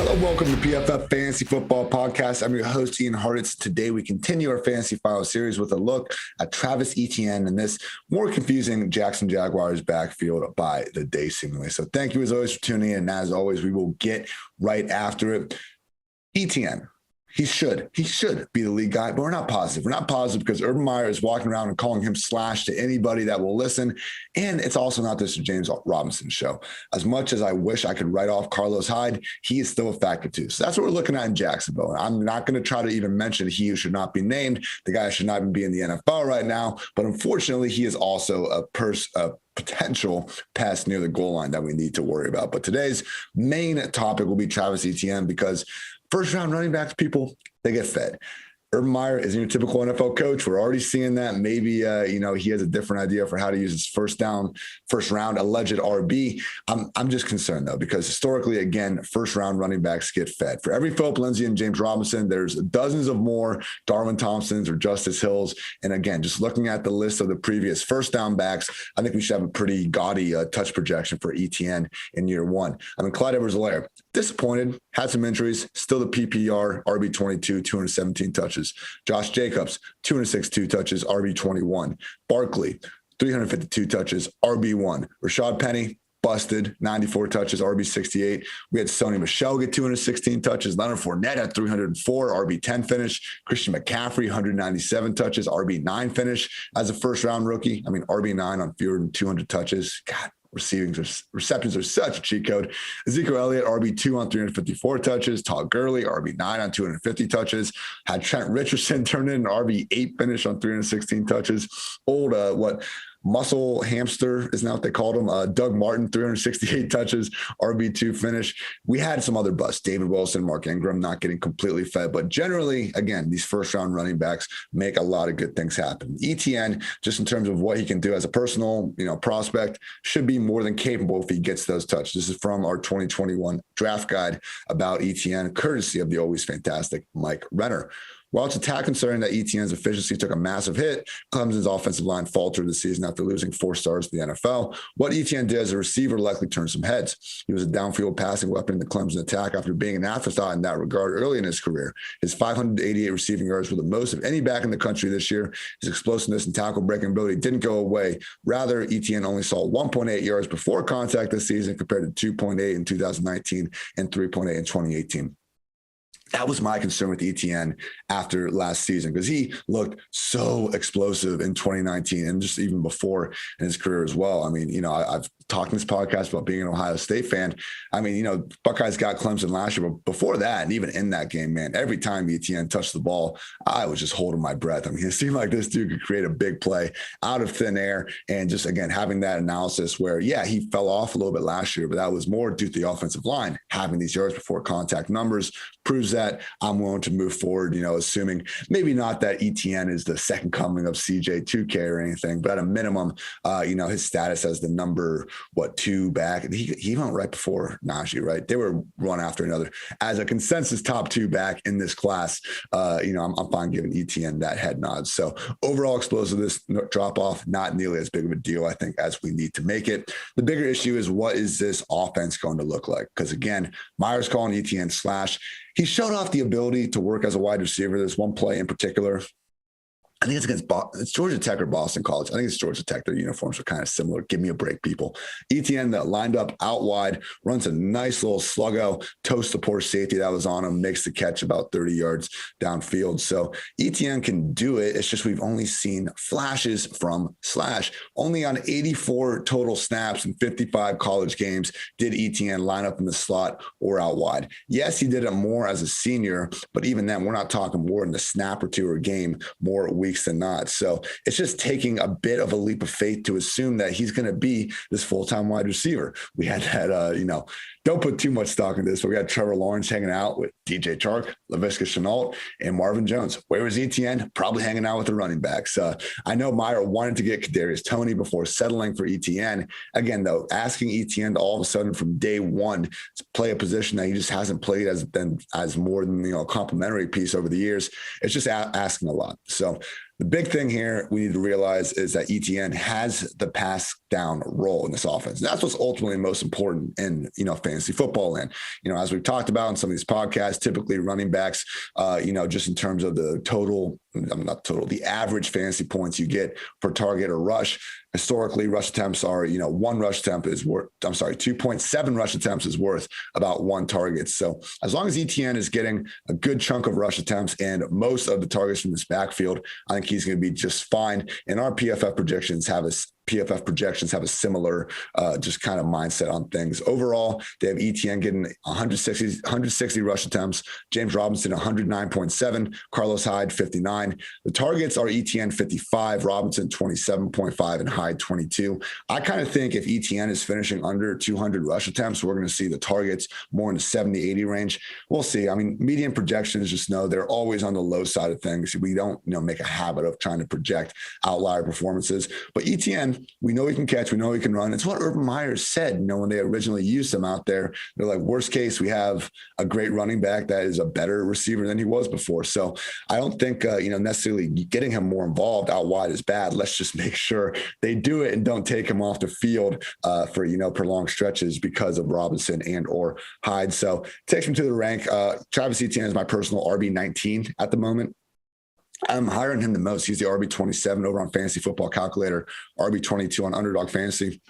Hello, welcome to PFF Fantasy Football Podcast. I'm your host, Ian Hartitz. Today, we continue our Fantasy Files series with a look at Travis Etienne and this more confusing Jacksonville Jaguars backfield by the day, seemingly. So thank you, as always, for tuning in. And as always, we will get right after it. Etienne. He should be the lead guy, but we're not positive. We're not positive because Urban Meyer is walking around and calling him Slash to anybody that will listen. And it's also not this James Robinson show. As much as I wish I could write off Carlos Hyde, he is still a factor too. So that's what we're looking at in Jacksonville. I'm not going to try to even mention he who should not be named. The guy should not even be in the NFL right now. But unfortunately, he is also a potential pass near the goal line that we need to worry about. But today's main topic will be Travis Etienne because first round running backs, people, they get fed. Urban Meyer isn't your typical NFL coach. We're already seeing that. Maybe, he has a different idea for how to use his first round alleged RB. I'm just concerned, though, because historically, again, first round running backs get fed. For every Philip Lindsay and James Robinson, there's dozens of more Darwin Thompsons or Justice Hills. And again, just looking at the list of the previous first down backs, I think we should have a pretty gaudy touch projection for Etienne in year one. Clyde Edwards-Helaire, disappointed, had some injuries, still the PPR, RB22, 217 touches. Josh Jacobs, 262 touches, RB21. Barkley, 352 touches, RB1. Rashad Penny, busted, 94 touches, RB68. We had Sony Michel get 216 touches. Leonard Fournette had 304, RB10 finish. Christian McCaffrey, 197 touches, RB9 finish as a first-round rookie. RB9 on fewer than 200 touches. God. Receptions are such a cheat code. Ezekiel Elliott, RB2 on 354 touches. Todd Gurley, RB9 on 250 touches. Had Trent Richardson turn in an RB8 finish on 316 touches. Muscle hamster is now what they called him. Doug Martin, 368 touches, RB2 finish. We had some other busts. David Wilson, Mark Ingram not getting completely fed. But generally, again, these first-round running backs make a lot of good things happen. Etienne, just in terms of what he can do as a personal prospect, should be more than capable if he gets those touches. This is from our 2021 draft guide about Etienne, courtesy of the always fantastic Mike Renner. While it's a tad concerning that Etienne's efficiency took a massive hit, Clemson's offensive line faltered this season after losing 4 stars to the NFL. What Etienne did as a receiver likely turned some heads. He was a downfield passing weapon in the Clemson attack after being an afterthought in that regard early in his career. His 588 receiving yards were the most of any back in the country this year. His explosiveness and tackle breaking ability didn't go away. Rather, Etienne only saw 1.8 yards before contact this season compared to 2.8 in 2019 and 3.8 in 2018. That was my concern with Etienne after last season because he looked so explosive in 2019 and just even before in his career as well. I've talked in this podcast about being an Ohio State fan. Buckeyes got Clemson last year, but before that, and even in that game, man, every time Etienne touched the ball, I was just holding my breath. It seemed like this dude could create a big play out of thin air. And just, again, having that analysis where, yeah, he fell off a little bit last year, but that was more due to the offensive line. Having these yards before contact numbers proves that I'm willing to move forward, assuming maybe not that Etienne is the second coming of CJ2K or anything, but at a minimum, his status as the number, 2 back. He went right before Najee, right? They were one after another. As a consensus top 2 back in this class, I'm fine giving Etienne that head nod. So overall explosiveness drop off, not nearly as big of a deal, I think, as we need to make it. The bigger issue is what is this offense going to look like? Because again, Meyer's calling Etienne Slash. He showed off the ability to work as a wide receiver. There's one play in particular. I think it's Georgia Tech or Boston College. I think it's Georgia Tech. Their uniforms are kind of similar. Give me a break, people. Etienne that lined up out wide, runs a nice little sluggo, toasts the poor safety that was on him, makes the catch about 30 yards downfield. So Etienne can do it. It's just we've only seen flashes from Slash. Only on 84 total snaps in 55 college games did Etienne line up in the slot or out wide. Yes, he did it more as a senior, but even then, we're not talking more than a snap or 2 a game, more weeks than not. So it's just taking a bit of a leap of faith to assume that he's going to be this full-time wide receiver. We had that, don't put too much stock in this, but we got Trevor Lawrence hanging out with DJ Chark, Laviska Shenault, and Marvin Jones. Where was Etienne? Probably hanging out with the running backs. I know Meyer wanted to get Kadarius Toney before settling for Etienne. Again, though, asking Etienne to all of a sudden from day one to play a position that he just hasn't played as more than a complementary piece over the years, it's just asking a lot. So the big thing here we need to realize is that Etienne has the pass down role in this offense. And that's what's ultimately most important in, fantasy football land. As we've talked about in some of these podcasts, typically running backs, just in terms of the average fantasy points you get per target or rush. Historically, rush attempts are, 2.7 rush attempts is worth about 1 target. So as long as Etienne is getting a good chunk of rush attempts and most of the targets from this backfield, I think he's going to be just fine. And our PFF projections have a similar just kind of mindset on things. Overall, they have Etienne getting 160 rush attempts, James Robinson 109.7, Carlos Hyde 59. The targets are Etienne 55, Robinson 27.5, and Hyde 22. I kind of think if Etienne is finishing under 200 rush attempts, we're going to see the targets more in the 70, 80 range. We'll see. I mean, median projections just know they're always on the low side of things. We don't make a habit of trying to project outlier performances. But Etienne, we know he can catch. We know he can run. It's what Urban Meyer said, when they originally used him out there. They're like, worst case, we have a great running back that is a better receiver than he was before. So I don't think, necessarily getting him more involved out wide is bad. Let's just make sure they do it and don't take him off the field for prolonged stretches because of Robinson and or Hyde. So takes him to the rank. Travis Etienne is my personal RB19 at the moment. I'm higher than him the most. He's the RB27 over on Fantasy Football Calculator, RB22 on Underdog Fantasy.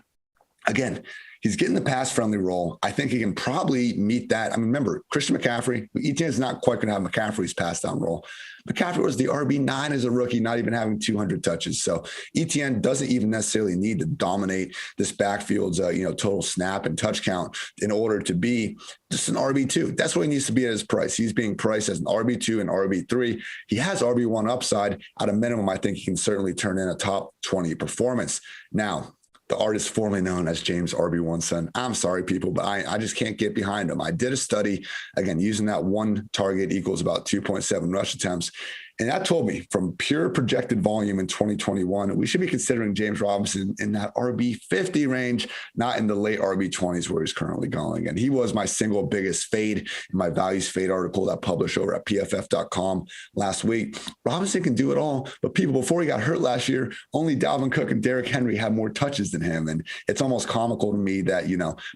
Again, he's getting the pass-friendly role. I think he can probably meet that. I mean, remember, Christian McCaffrey, Etienne's not quite going to have McCaffrey's pass-down role. McCaffrey was the RB9 as a rookie, not even having 200 touches. So Etienne doesn't even necessarily need to dominate this backfield's, total snap and touch count in order to be just an RB2. That's what he needs to be at his price. He's being priced as an RB2 and RB3. He has RB1 upside. At a minimum, I think he can certainly turn in a top 20 performance. Now, the artist formerly known as James RB1 son. I'm sorry, people, but I just can't get behind him. I did a study, again, using that 1 target equals about 2.7 rush attempts. And that told me from pure projected volume in 2021, we should be considering James Robinson in that RB50 range, not in the late RB20s where he's currently going. And he was my single biggest fade in my values fade article that I published over at pff.com last week. Robinson can do it all, but people, before he got hurt last year, only Dalvin Cook and Derrick Henry had more touches than him. And it's almost comical to me that,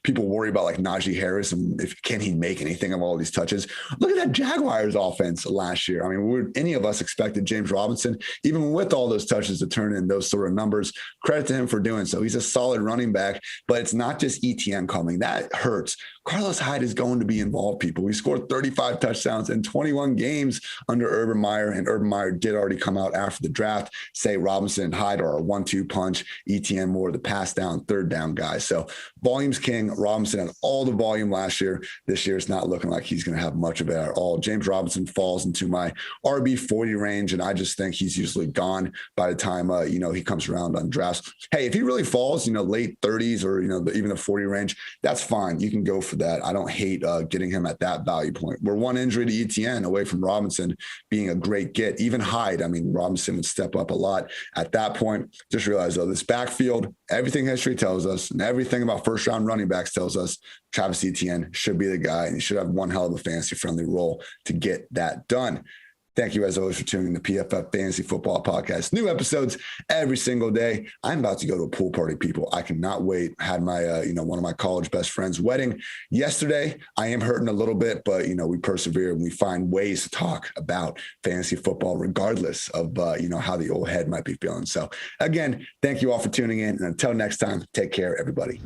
people worry about like Najee Harris and can he make anything of all these touches? Look at that Jaguars offense last year. I mean, any of us expected James Robinson, even with all those touches, to turn in those sort of numbers. Credit to him for doing so. He's a solid running back, but it's not just Etienne coming. That hurts. Carlos Hyde is going to be involved, people. He scored 35 touchdowns in 21 games under Urban Meyer, and Urban Meyer did already come out after the draft, say Robinson and Hyde are a 1-2 punch, Etienne more the pass down, third down guy. So volume's king. Robinson had all the volume last year. This year, it's not looking like he's going to have much of it at all. James Robinson falls into my RB40 range, and I just think he's usually gone by the time, he comes around on drafts. Hey, if he really falls, late 30s or, even the 40 range, that's fine. You can go for that. I don't hate getting him at that value point. We're one injury to Etienne away from Robinson being a great get. Even Hyde, I mean, Robinson would step up a lot at that point. Just realize, though, this backfield, everything history tells us and everything about first-round running backs tells us Travis Etienne should be the guy, and he should have one hell of a fantasy-friendly role to get that done. Thank you, as always, for tuning in to PFF Fantasy Football Podcast. New episodes every single day. I'm about to go to a pool party, people. I cannot wait. Had my, one of my college best friends' wedding yesterday. I am hurting a little bit, but, we persevere and we find ways to talk about fantasy football, regardless of, how the old head might be feeling. So, again, thank you all for tuning in. And until next time, take care, everybody.